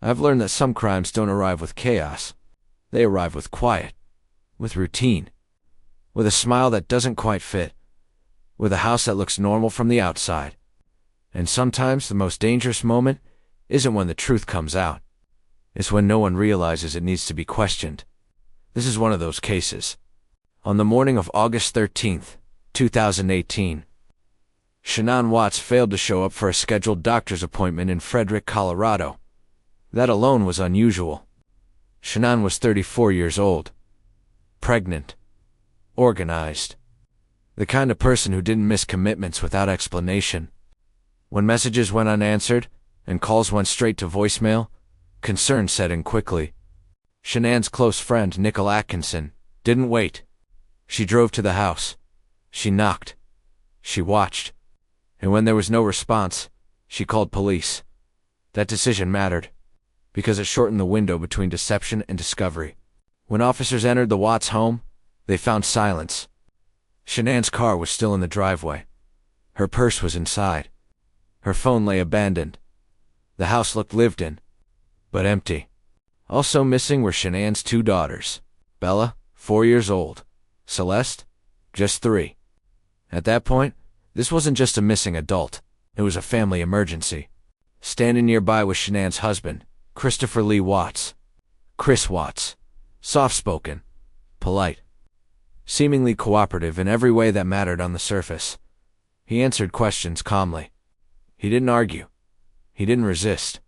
I've learned that some crimes don't arrive with chaos. They arrive with quiet, with routine, with a smile that doesn't quite fit, with a house that looks normal from the outside. And sometimes the most dangerous moment isn't when the truth comes out. It's when no one realizes it needs to be questioned. This is one of those cases. On the morning of August 13th, 2018, Shanann Watts failed to show up for a scheduled doctor's appointment in Frederick, Colorado. That alone was unusual. Shanann was 34 years old, pregnant, organized, the kind of person who didn't miss commitments without explanation. When messages went unanswered and calls went straight to voicemail, concern set in quickly. Shanann's close friend, Nicole Atkinson, didn't wait. She drove to the house. She knocked. She watched. And when there was no response, she called police. That decision mattered, because it shortened the window between deception and discovery. When officers entered the Watts home, they found silence. Shanann's car was still in the driveway. Her purse was inside. Her phone lay abandoned. The house looked lived in, but empty. Also missing were Shanann's two daughters, Bella, 4 years old, Celeste, just 3. At that point, this wasn't just a missing adult, it was a family emergency. Standing nearby was Shanann's husband, Christopher Lee Watts. Chris Watts, soft-spoken, polite, seemingly cooperative in every way that mattered on the surface. He answered questions calmly. He didn't argue. He didn't resist.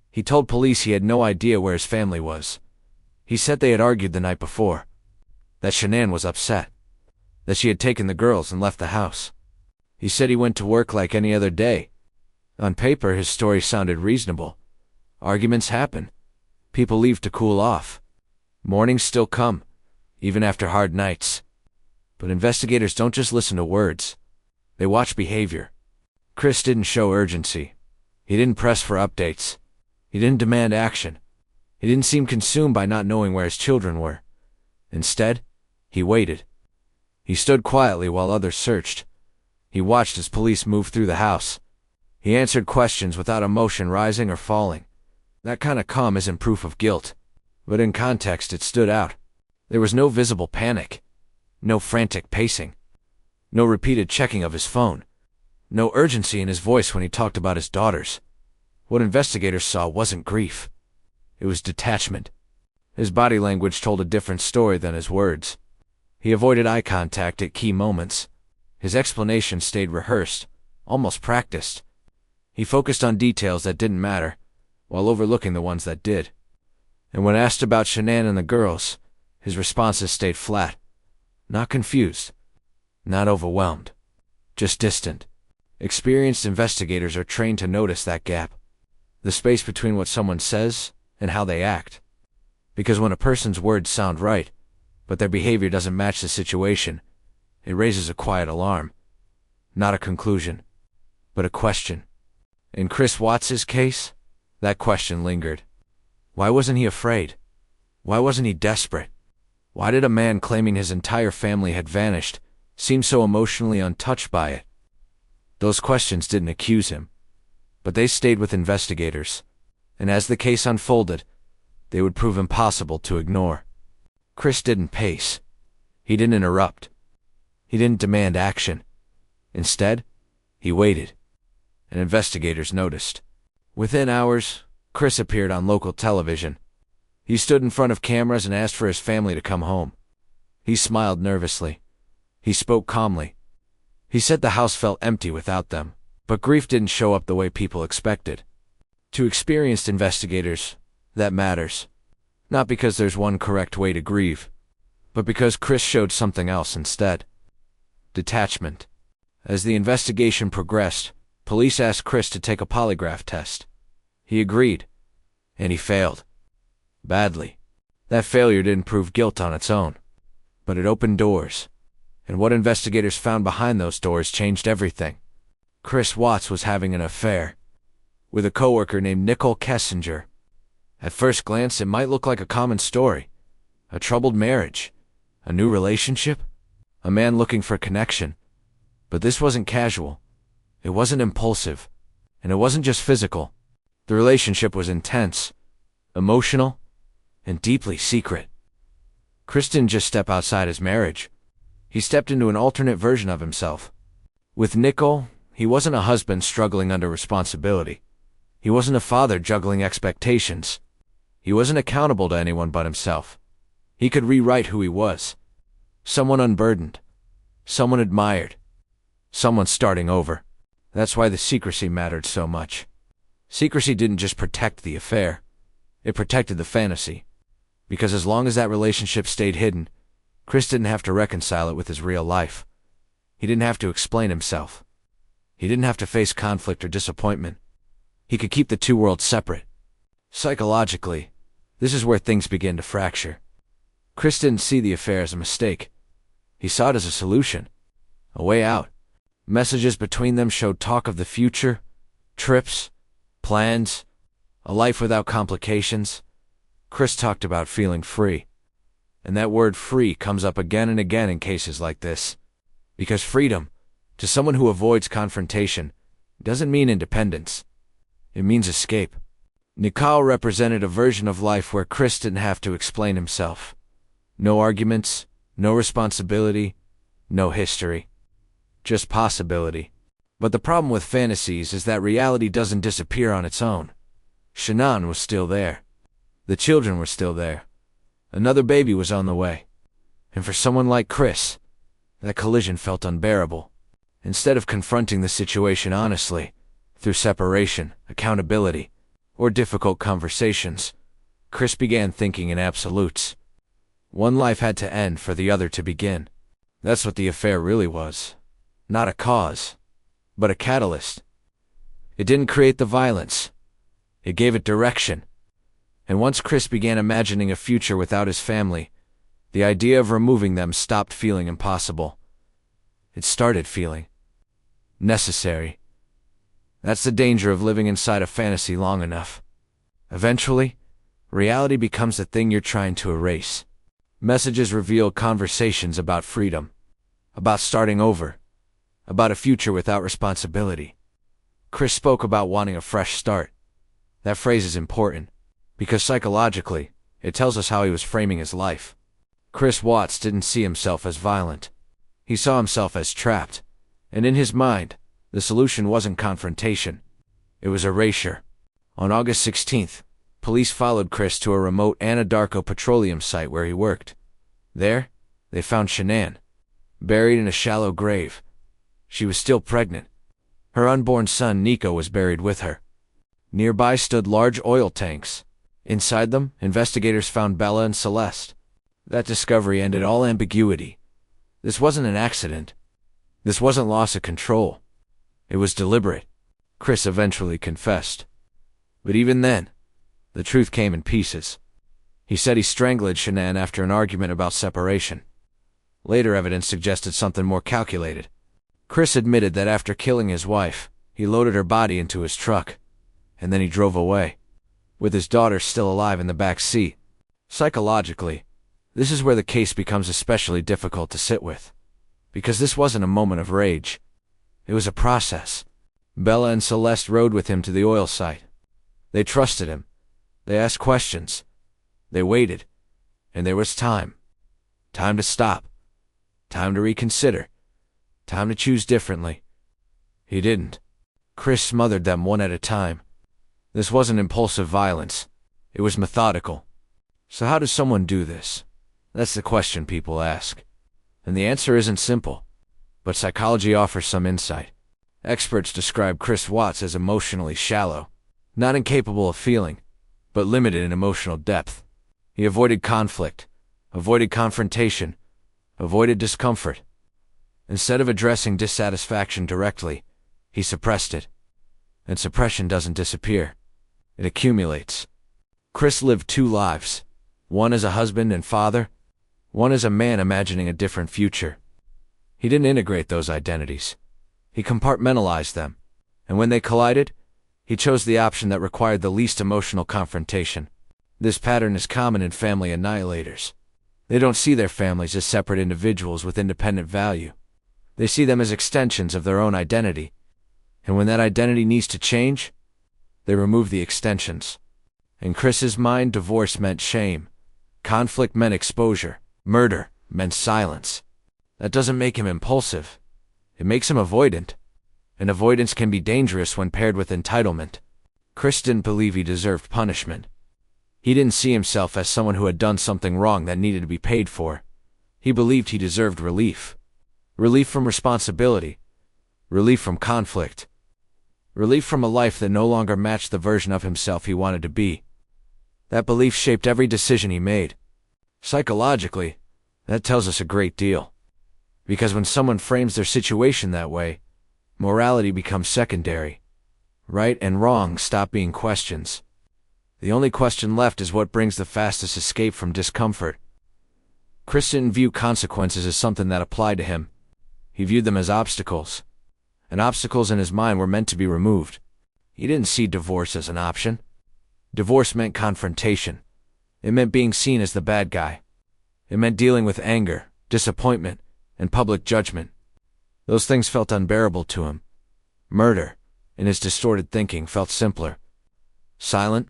He told police he had no idea where his family was. He said they had argued the night before, that Shanann was upset, that she had taken the girls and left the house. He said he went to work like any other day. On paper, his story sounded reasonable. Arguments happen. People leave to cool off. Mornings still come, even after hard nights. But investigators don't just listen to words. They watch behavior. Chris didn't show urgency. He didn't press for updates. He didn't demand action. He didn't seem consumed by not knowing where his children were. Instead, he waited. He stood quietly while others searched. He watched as police moved through the house. He answered questions without emotion rising or falling. That kind of calm isn't proof of guilt, but in context it stood out. There was no visible panic, no frantic pacing, no repeated checking of his phone, no urgency in his voice when he talked about his daughters. What investigators saw wasn't grief. It was detachment. His body language told a different story than his words. He avoided eye contact at key moments. His explanation stayed rehearsed, almost practiced. He focused on details that didn't matter, while overlooking the ones that did. And when asked about Shanann and the girls, his responses stayed flat. Not confused, not overwhelmed, just distant. Experienced investigators are trained to notice that gap, the space between what someone says and how they act. Because when a person's words sound right, but their behavior doesn't match the situation, it raises a quiet alarm. Not a conclusion, but a question. In Chris Watts's case, that question lingered. Why wasn't he afraid? Why wasn't he desperate? Why did a man claiming his entire family had vanished seem so emotionally untouched by it? Those questions didn't accuse him, but they stayed with investigators, and as the case unfolded, they would prove impossible to ignore. Chris didn't pace. He didn't interrupt. He didn't demand action. Instead, he waited, and investigators noticed. Within hours, Chris appeared on local television. He stood in front of cameras and asked for his family to come home. He smiled nervously. He spoke calmly. He said the house felt empty without them, but grief didn't show up the way people expected. To experienced investigators, that matters. Not because there's one correct way to grieve, but because Chris showed something else instead. Detachment. As the investigation progressed, police asked Chris to take a polygraph test. He agreed, and he failed. Badly. That failure didn't prove guilt on its own, but it opened doors. And what investigators found behind those doors changed everything. Chris Watts was having an affair with a coworker named Nicole Kessinger. At first glance, it might look like a common story. A troubled marriage, a new relationship, a man looking for connection. But this wasn't casual. It wasn't impulsive. And it wasn't just physical. The relationship was intense, emotional, and deeply secret. Chris didn't just step outside his marriage. He stepped into an alternate version of himself. With Nicole, he wasn't a husband struggling under responsibility. He wasn't a father juggling expectations. He wasn't accountable to anyone but himself. He could rewrite who he was. Someone unburdened. Someone admired. Someone starting over. That's why the secrecy mattered so much. Secrecy didn't just protect the affair. It protected the fantasy. Because as long as that relationship stayed hidden, Chris didn't have to reconcile it with his real life. He didn't have to explain himself. He didn't have to face conflict or disappointment. He could keep the two worlds separate. Psychologically, this is where things begin to fracture. Chris didn't see the affair as a mistake. He saw it as a solution, a way out. Messages between them showed talk of the future, trips, plans, a life without complications. Chris talked about feeling free. And that word free comes up again and again in cases like this. Because freedom, to someone who avoids confrontation, doesn't mean independence. It means escape. Nicole represented a version of life where Chris didn't have to explain himself. No arguments, no responsibility, no history. Just possibility. But the problem with fantasies is that reality doesn't disappear on its own. Shanann was still there. The children were still there. Another baby was on the way. And for someone like Chris, that collision felt unbearable. Instead of confronting the situation honestly, through separation, accountability, or difficult conversations, Chris began thinking in absolutes. One life had to end for the other to begin. That's what the affair really was. Not a cause, but a catalyst. It didn't create the violence. It gave it direction. And once Chris began imagining a future without his family, the idea of removing them stopped feeling impossible. It started feeling necessary. That's the danger of living inside a fantasy long enough. Eventually, reality becomes the thing you're trying to erase. Messages reveal conversations about freedom, about starting over, about a future without responsibility. Chris spoke about wanting a fresh start. That phrase is important, because psychologically, it tells us how he was framing his life. Chris Watts didn't see himself as violent. He saw himself as trapped, and in his mind, the solution wasn't confrontation. It was erasure. On August 16th, police followed Chris to a remote Anadarko petroleum site where he worked. There, they found Shanann, buried in a shallow grave. She was still pregnant. Her unborn son Nico was buried with her. Nearby stood large oil tanks. Inside them, investigators found Bella and Celeste. That discovery ended all ambiguity. This wasn't an accident. This wasn't loss of control. It was deliberate. Chris eventually confessed. But even then, the truth came in pieces. He said he strangled Shanann after an argument about separation. Later evidence suggested something more calculated. Chris admitted that after killing his wife, he loaded her body into his truck, and then he drove away, with his daughter still alive in the back seat. Psychologically, this is where the case becomes especially difficult to sit with. Because this wasn't a moment of rage. It was a process. Bella and Celeste rode with him to the oil site. They trusted him. They asked questions. They waited. And there was time. Time to stop. Time to reconsider. Time to choose differently. He didn't. Chris smothered them one at a time. This wasn't impulsive violence. It was methodical. So how does someone do this? That's the question people ask. And the answer isn't simple. But psychology offers some insight. Experts describe Chris Watts as emotionally shallow, not incapable of feeling, but limited in emotional depth. He avoided conflict, avoided confrontation, avoided discomfort. Instead of addressing dissatisfaction directly, he suppressed it. And suppression doesn't disappear. It accumulates. Chris lived two lives, one as a husband and father, one as a man imagining a different future. He didn't integrate those identities. He compartmentalized them, and when they collided, he chose the option that required the least emotional confrontation. This pattern is common in family annihilators. They don't see their families as separate individuals with independent value. They see them as extensions of their own identity. And when that identity needs to change, they remove the extensions. In Chris's mind, divorce meant shame. Conflict meant exposure. Murder meant silence. That doesn't make him impulsive. It makes him avoidant. And avoidance can be dangerous when paired with entitlement. Chris didn't believe he deserved punishment. He didn't see himself as someone who had done something wrong that needed to be paid for. He believed he deserved relief. Relief from responsibility. Relief from conflict. Relief from a life that no longer matched the version of himself he wanted to be. That belief shaped every decision he made. Psychologically, that tells us a great deal. Because when someone frames their situation that way, morality becomes secondary. Right and wrong stop being questions. The only question left is what brings the fastest escape from discomfort. Chris didn't view consequences as something that applied to him. He viewed them as obstacles. And obstacles in his mind were meant to be removed. He didn't see divorce as an option. Divorce meant confrontation. It meant being seen as the bad guy. It meant dealing with anger, disappointment, and public judgment. Those things felt unbearable to him. Murder, in his distorted thinking, felt simpler. Silent,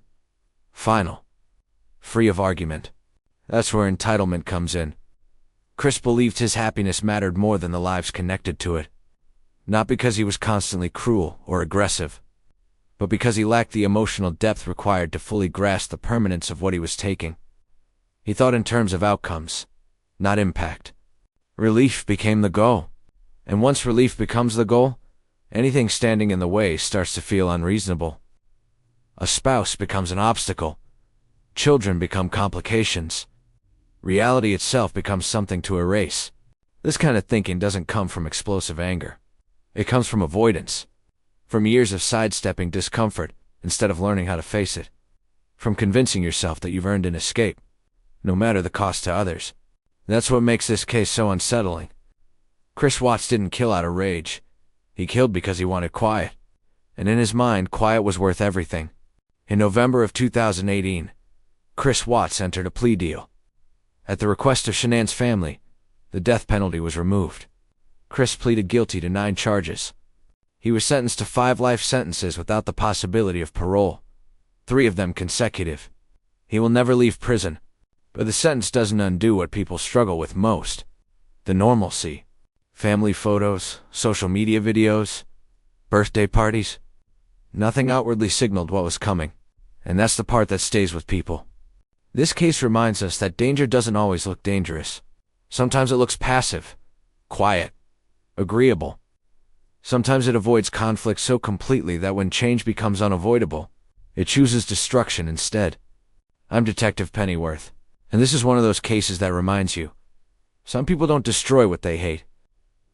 final, free of argument. That's where entitlement comes in. Chris believed his happiness mattered more than the lives connected to it. Not because he was constantly cruel or aggressive, but because he lacked the emotional depth required to fully grasp the permanence of what he was taking. He thought in terms of outcomes, not impact. Relief became the goal. And once relief becomes the goal, anything standing in the way starts to feel unreasonable. A spouse becomes an obstacle. Children become complications. Reality itself becomes something to erase. This kind of thinking doesn't come from explosive anger. It comes from avoidance. From years of sidestepping discomfort instead of learning how to face it. From convincing yourself that you've earned an escape, no matter the cost to others. That's what makes this case so unsettling. Chris Watts didn't kill out of rage. He killed because he wanted quiet. And in his mind, quiet was worth everything. In November of 2018, Chris Watts entered a plea deal. At the request of Shanann's family, the death penalty was removed. Chris pleaded guilty to 9 charges. He was sentenced to 5 life sentences without the possibility of parole, 3 of them consecutive. He will never leave prison, but the sentence doesn't undo what people struggle with most: the normalcy. Family photos, social media videos, birthday parties. Nothing outwardly signaled what was coming, and that's the part that stays with people. This case reminds us that danger doesn't always look dangerous. Sometimes it looks passive, quiet, agreeable. Sometimes it avoids conflict so completely that when change becomes unavoidable, it chooses destruction instead. I'm Detective Pennyworth, and this is one of those cases that reminds you, some people don't destroy what they hate.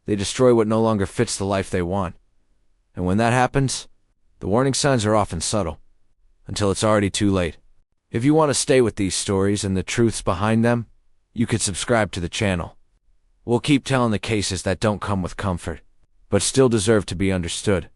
They destroy what no longer fits the life they want. And when that happens, the warning signs are often subtle, until it's already too late. If you want to stay with these stories and the truths behind them, you could subscribe to the channel. We'll keep telling the cases that don't come with comfort, but still deserve to be understood.